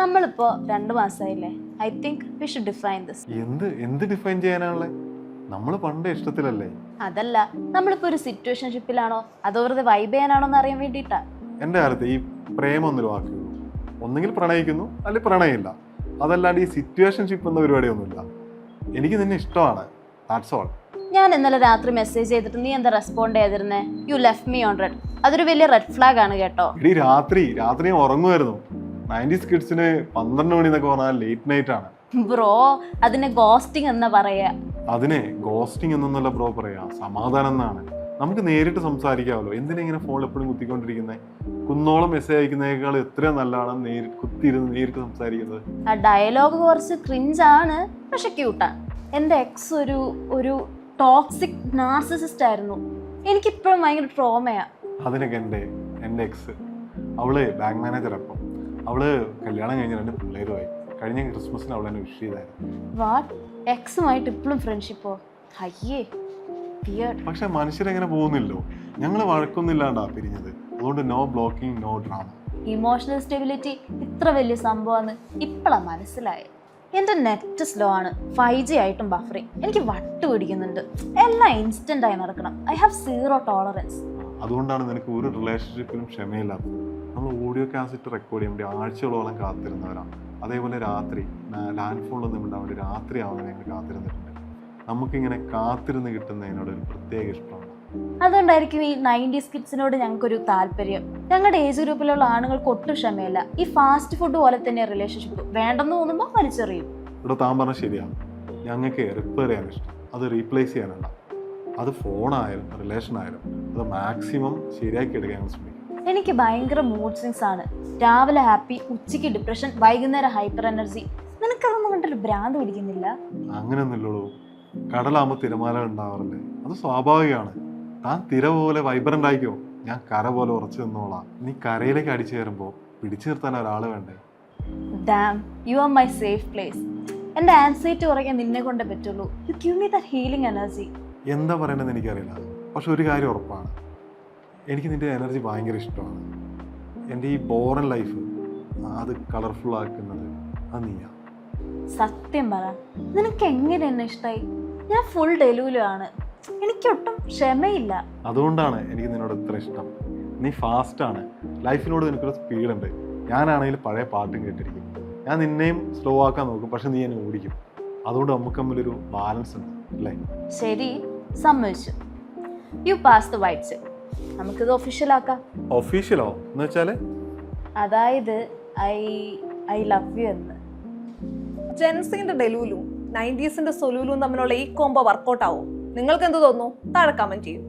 നമ്മളിപ്പോ 2 മാസമായില്ലേ. I think we should define this. എന്ത് ഡിഫൈൻ ചെയ്യാനാണല്ലേ? നമ്മൾ പണ്ട് ഇഷ്ടത്തിലല്ലേ? അതല്ല, നമ്മളിപ്പോ ഒരു സിറ്റുവേഷൻഷിപ്പിലാണോ അതോ വെറുതെ വൈബ് ചെയ്യാനാണോ എന്ന് അറിയാൻ വേണ്ടിയിട്ടാ. എൻ്റെ കാലത്ത് ഈ പ്രേമം എന്നൊരു വാക്കുള്ളൂ. ഒന്നെങ്കിൽ പ്രണയിക്കുന്നു അല്ലെങ്കിൽ പ്രണയമില്ല. അതല്ലാണ്ട് ഈ സിറ്റുവേഷൻഷിപ്പ് എന്ന പരിപാടിയൊന്നുമില്ല. എനിക്ക് നിന്നെ ഇഷ്ടമാണ്, ദാറ്റ്സ് ഓൾ. ഞാൻ ഇന്നലെ രാത്രി മെസ്സേജ് ചെയ്തിട്ട് നീ എന്താ റെസ്പോണ്ട് ചെയ്തിരുന്നേ? You left me on red. അതൊരു വലിയ റെഡ് ഫ്ലാഗ് ആണ് കേട്ടോ. രാത്രി ഞാൻ ഉറങ്ങുമായിരുന്നു. 90s കിഡ്സിന് 12 മണി എന്നൊക്കെ പറഞ്ഞാൽ ലേറ്റ് നൈറ്റ് ആണ് ബ്രോ. അതിനെ ഗോസ്റ്റിംഗ് എന്നാ പറയാ. അതിനെ ഗോസ്റ്റിംഗ് എന്നൊന്നല്ല ബ്രോ പറയാ, സമാധാനം എന്നാണ്. നമുക്ക് നേരിട്ട് സംസാരിക്കാമല്ലോ. എന്തിനാ ഇങ്ങനെ ഫോണിൽ എപ്പോഴും കുത്തിക്കൊണ്ടിരിക്കുന്നത്? കുന്നോളം മെസ്സേജ് അയക്കുന്നതിനേക്കാൾ എത്രയും നല്ലതാണ് കുത്തിയിരുന്ന് നേരിട്ട് സംസാരിക്കുന്നത്. ആ ഡയലോഗ് കുറച്ച് ക്രിഞ്ചാണ്, പക്ഷെ ക്യൂട്ടാണ്. എൻ്റെ എക്സ് ഒരു ടോക്സിക് നാർസിസിസ്റ്റ് ആയിരുന്നു. എനിക്കിപ്പോഴും ഭയങ്കര ട്രോമയാ. അതിനൊക്കെ എൻ്റെ എക്സ്, അവള് ബാങ്ക് മാനേജർ. അപ്പം അവള് കല്യാണം കഴിഞ്ഞ 2 പിള്ളേരുമായി. കഴിഞ്ഞ ക്രിസ്മസിന് അവൾ എന്നെ വിഷ് ചെയ്തായിരുന്നു. വാട്ട്? എക്സുമായിട്ട് ഇപ്പോഴും ഫ്രണ്ട്ഷിപ്പോ? അയ്യേ, പക്ഷെ മനുഷ്യരെങ്ങനെ പോകുന്നില്ലോ. ഞങ്ങൾ വഴക്കൊന്നുമില്ലാണ്ടാ പിരിഞ്ഞത്. അതുകൊണ്ട് no blocking, no drama. Emotional stability ഇത്ര വലിയ സംഭവമാണ് ഇപ്പോഴാ മനസ്സിലായത്. എൻ്റെ നെറ്റ് സ്ലോ ആണ്, 5G ആയിട്ടും ബഫറിങ്. എനിക്ക് വട്ട് പിടിക്കുന്നുണ്ട്. എല്ലാം ഇൻസ്റ്റന്റ് ആയി നടക്കണം. I have 0 tolerance. അതുകൊണ്ടാണ് നിനക്ക് ഒരു റിലേഷൻഷിപ്പിലും ക്ഷമയില്ലാത്തത്. നമ്മൾ ഓഡിയോ കാസറ്റ് റെക്കോർഡ് ചെയ്യാൻ വേണ്ടി ആഴ്ചകളോളം കാത്തിരുന്നവരാണ്. അതേപോലെ രാത്രി ലാൻഡ് ഫോണിലൊന്നും ഉണ്ടാവാൻ വേണ്ടി രാത്രി ആവാൻ ഞങ്ങൾ കാത്തിരുന്നിട്ടുണ്ട്. നമുക്കിങ്ങനെ കാത്തിരുന്ന് കിട്ടുന്നതിനോട് ഒരു പ്രത്യേക ഇഷ്ടമാണ്. അതുകൊണ്ടായിരിക്കും ഈ 90s കിഡ്സിനോട് ഞങ്ങൾക്കൊരു താല്പര്യം. ഞങ്ങളുടെ ഏജ് ഗ്രൂപ്പിലുള്ള ആണുങ്ങൾക്ക് ഒട്ടും ക്ഷമയില്ല. ഈ ഫാസ്റ്റ് ഫുഡ് പോലെ തന്നെ റിലേഷൻഷിപ്പ് വേണ്ടെന്ന് തോന്നുമ്പോൾ വലിച്ചെറിയും. ഇവിടെ താൻ പറഞ്ഞാൽ ശരിയാണ്. ഞങ്ങൾക്ക് റിപ്പയർ ചെയ്യാൻ ഇഷ്ടം, അത് റീപ്ലേസ് ചെയ്യാനല്ല. അത് ഫോണായാലും റിലേഷൻ ആയാലും അത് മാക്സിമം ശരിയാക്കി എടുക്കാൻ ഞങ്ങൾ ശ്രമിക്കും. എനിക്ക് ഭയങ്കര മൂഡ് സ്വിങ്സ് ആണ്. രാവിലെ ഹാപ്പി, ഉച്ചയ്ക്ക് ഡിപ്രഷൻ, വൈകുന്നേരം ഹൈപ്പർ എനർജി. നിനക്കതൊന്നും കണ്ടൊരു ഭ്രാന്ത് പിടിക്കുന്നില്ല? അങ്ങനെയൊന്നുമില്ലല്ലോ. കടലാകുമ്പോൾ തിരമാല ഉണ്ടാവാറില്ലേ? അത് സ്വാഭാവികമാണ്. താൻ തിര പോലെ വൈബ്രന്റ് ആയിക്കോ, ഞാൻ കര പോലെ ഉറച്ചു നിന്നോളാം. നീ കരയിലേക്ക് അടിച്ചു കയറുമ്പോൾ പിടിച്ചു നിർത്താൻ ഒരാൾ വേണ്ടേ? Dam, you are my safe place. എൻ്റെ ആൻസൈറ്റി കുറയ്ക്കാൻ നിന്നെ കൊണ്ടേ പറ്റുള്ളൂ. You give me that healing energy. എന്താ പറയണമെന്ന് എനിക്കറിയില്ല, പക്ഷെ ഒരു കാര്യം ഉറപ്പാണ്, എനിക്ക് നിന്റെ എനർജി ഭയങ്കര ഇഷ്ടമാണ്. എൻ്റെ ഈ ബോറൻ ലൈഫ് അത് കളർഫുൾ ആക്കുന്നത് അത് നീയാ. സത്യം പറ, നിനക്ക് എങ്ങനെ എന്നെ ഇഷ്ടമായി? ഞാൻ ഫുൾ ഡെലൂലു ആണ്. എനിക്കൊട്ടും ക്ഷമയില്ല. അതുകൊണ്ടാണ് എനിക്ക് നിന്നോട് ഇത്ര ഇഷ്ടം. നീ ഫാസ്റ്റാണ്, ലൈഫിനോട് നിനക്കൊരു സ്പീഡുണ്ട്. ഞാനാണെങ്കിൽ പഴയ പാട്ടും കേട്ടിരിക്കും. ഞാൻ നിന്നെയും സ്ലോ ആക്കാൻ നോക്കും, പക്ഷെ നീ എന്നെ ഓടിക്കും. അതുകൊണ്ട് നമുക്ക് തമ്മിലൊരു ബാലൻസ് ഉണ്ട് അല്ലേ? ശരി, സമ്മതിച്ചു. You pass the white cell. നമുക്കിത് ഒഫീഷ്യലാക്കാം. ഒഫീഷ്യലോ എന്ന് വെച്ചാല്? അതായത് ഐ ലവ് യു എന്ന്. ജെൻസിന്റെ ഡെലൂലും 90s സൊലൂലും തമ്മിലുള്ള ഈ കോംബോ വർക്കൗട്ട് ആവും. നിങ്ങൾക്ക് എന്ത് തോന്നുന്നു? താഴെ കമന്റ് ചെയ്യൂ.